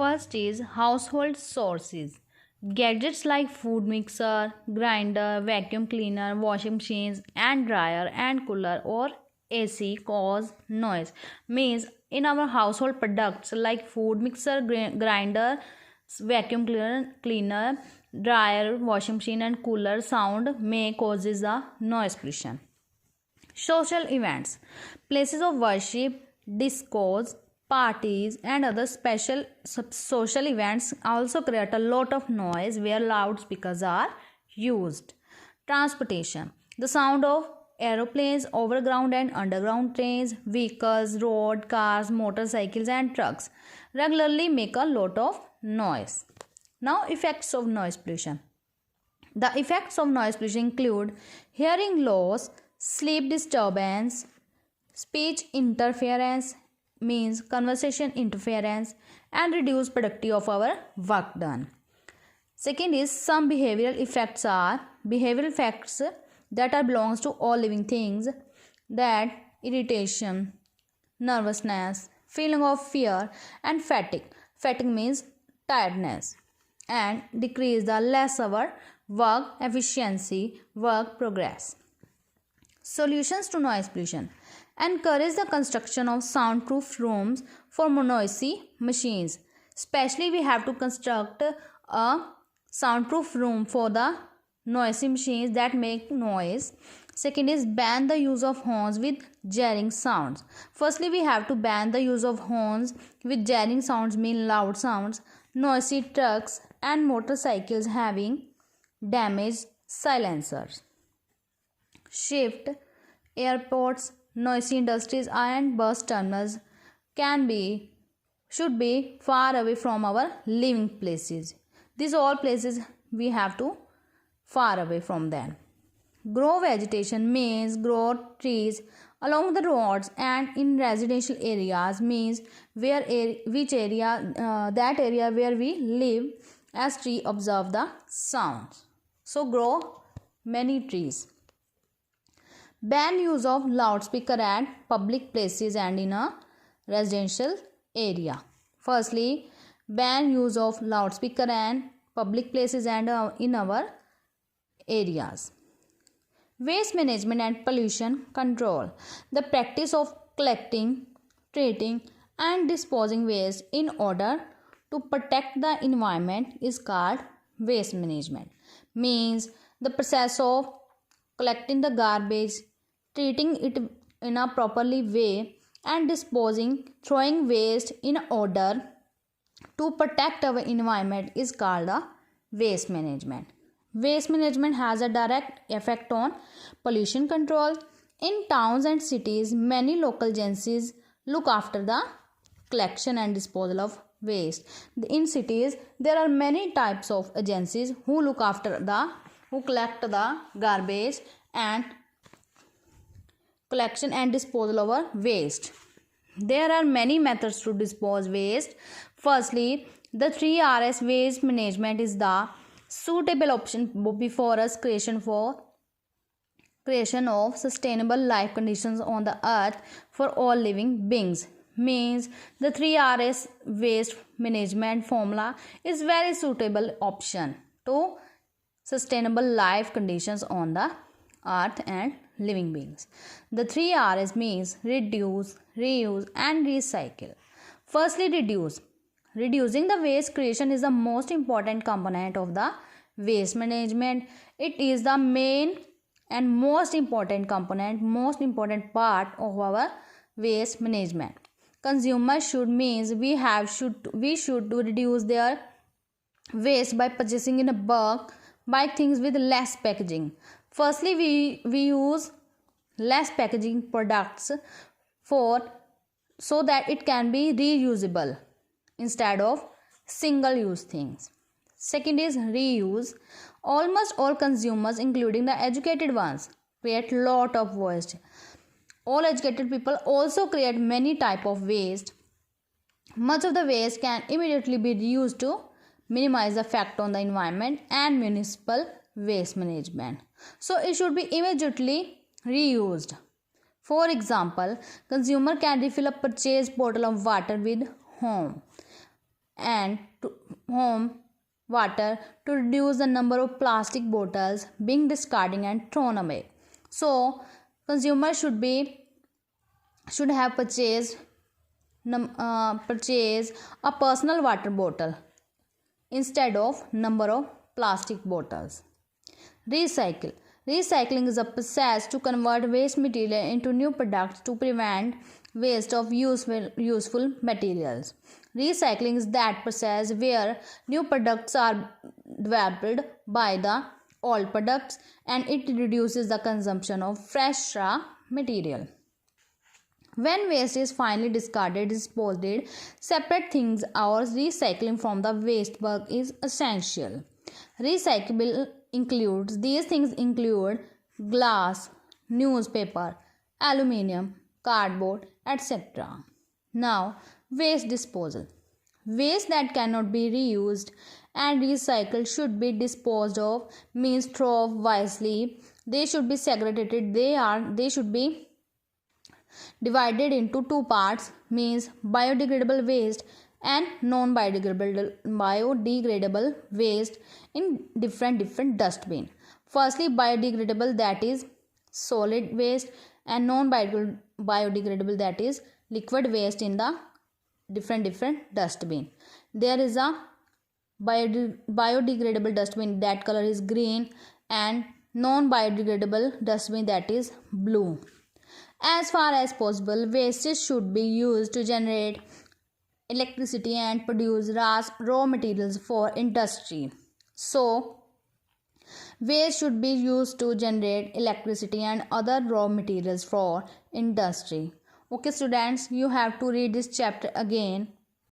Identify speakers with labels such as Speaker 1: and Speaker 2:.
Speaker 1: First is household sources. Gadgets like food mixer, grinder, vacuum cleaner, washing machines, and dryer and cooler or AC cause noise. Means in our household products like food mixer, grinder, vacuum cleaner, dryer, washing machine, and cooler sound may causes a noise pollution. Social events, places of worship, discos, parties, and other special social events also create a lot of noise where loudspeakers are used. Transportation, the sound of aeroplanes, overground and underground trains, vehicles, road, cars, motorcycles, and trucks regularly make a lot of noise. Now, effects of noise pollution. The effects of noise pollution include hearing loss, sleep disturbance, speech interference, means conversation interference, and reduced productivity of our work done. Second is some behavioral effects are behavioral effects that are belongs to all living things, that irritation, nervousness, feeling of fear, and fatigue. Fatigue means tiredness, and decrease the less our work efficiency, work progress. Solutions to noise pollution. Encourage the construction of soundproof rooms for noisy machines. Especially we have to construct a soundproof room for the noisy machines that make noise. Second is ban the use of horns with jarring sounds. Firstly, we have to ban the use of horns with jarring sounds, mean loud sounds, noisy trucks and motorcycles having damaged silencers. Shift airports, noisy industries and bus terminals should be far away from our living places. These all places we have to far away from them. Grow vegetation means grow trees along the roads and in residential areas, means that area where we live, as tree observe the sounds. So grow many trees. Ban use of loudspeaker at public places and in a residential area. Firstly, ban use of loudspeaker and public places and in our areas. Waste management and pollution control. The practice of collecting, treating and disposing waste in order to protect the environment is called waste management. Means the process of collecting the garbage, treating it in a properly way and disposing, throwing waste in order to protect our environment is called a waste management. Waste management has a direct effect on pollution control. In towns and cities, many local agencies look after the collection and disposal of waste. In cities, there are many types of agencies who collect the garbage and collection and disposal of our waste. There are many methods to dispose waste. Firstly, the 3Rs waste management is the suitable option before us creation of sustainable life conditions on the earth for all living beings. Means the 3Rs waste management formula is very suitable option to sustainable life conditions on the earth and living beings. The 3Rs means reduce, reuse and recycle. Firstly, reduce. Reducing the waste creation is the most important component of the waste management. It is the main and most important component, most important part of our waste management. Consumers should means we should reduce their waste by purchasing in a bulk, buy things with less packaging. Firstly, we use less packaging products so that it can be reusable instead of single use things. Second is reuse. Almost all consumers, including the educated ones, create lot of waste. All educated people also create many type of waste. Much of the waste can immediately be reused to minimize the effect on the environment and municipal waste management. So it should be immediately reused. For example, consumer can refill a purchased bottle of water with home and to home water to reduce the number of plastic bottles being discarded and thrown away. So consumers should have purchase a personal water bottle instead of number of plastic bottles. Recycle. Recycling is a process to convert waste material into new products to prevent waste of useful materials. Recycling is that process where new products are developed by the old products and it reduces the consumption of fresh raw material. When waste is finally discarded, disposed, separate things or recycling from the waste work is essential. Recyclable includes these things include glass, newspaper, aluminium, cardboard, etc. Now, waste disposal. Waste that cannot be reused and recycled should be disposed of, means throw wisely. They should be segregated. They should be divided into two parts, means biodegradable waste and non-biodegradable waste in different dustbin. Firstly, biodegradable, that is solid waste, and non-biodegradable, that is liquid waste in the different dustbin. There is a biodegradable dustbin, that color is green, and non-biodegradable dustbin, that is blue. As far as possible, wastes should be used to generate electricity and produce raw materials for industry. So, waste should be used to generate electricity and other raw materials for industry. Okay, students, you have to read this chapter again.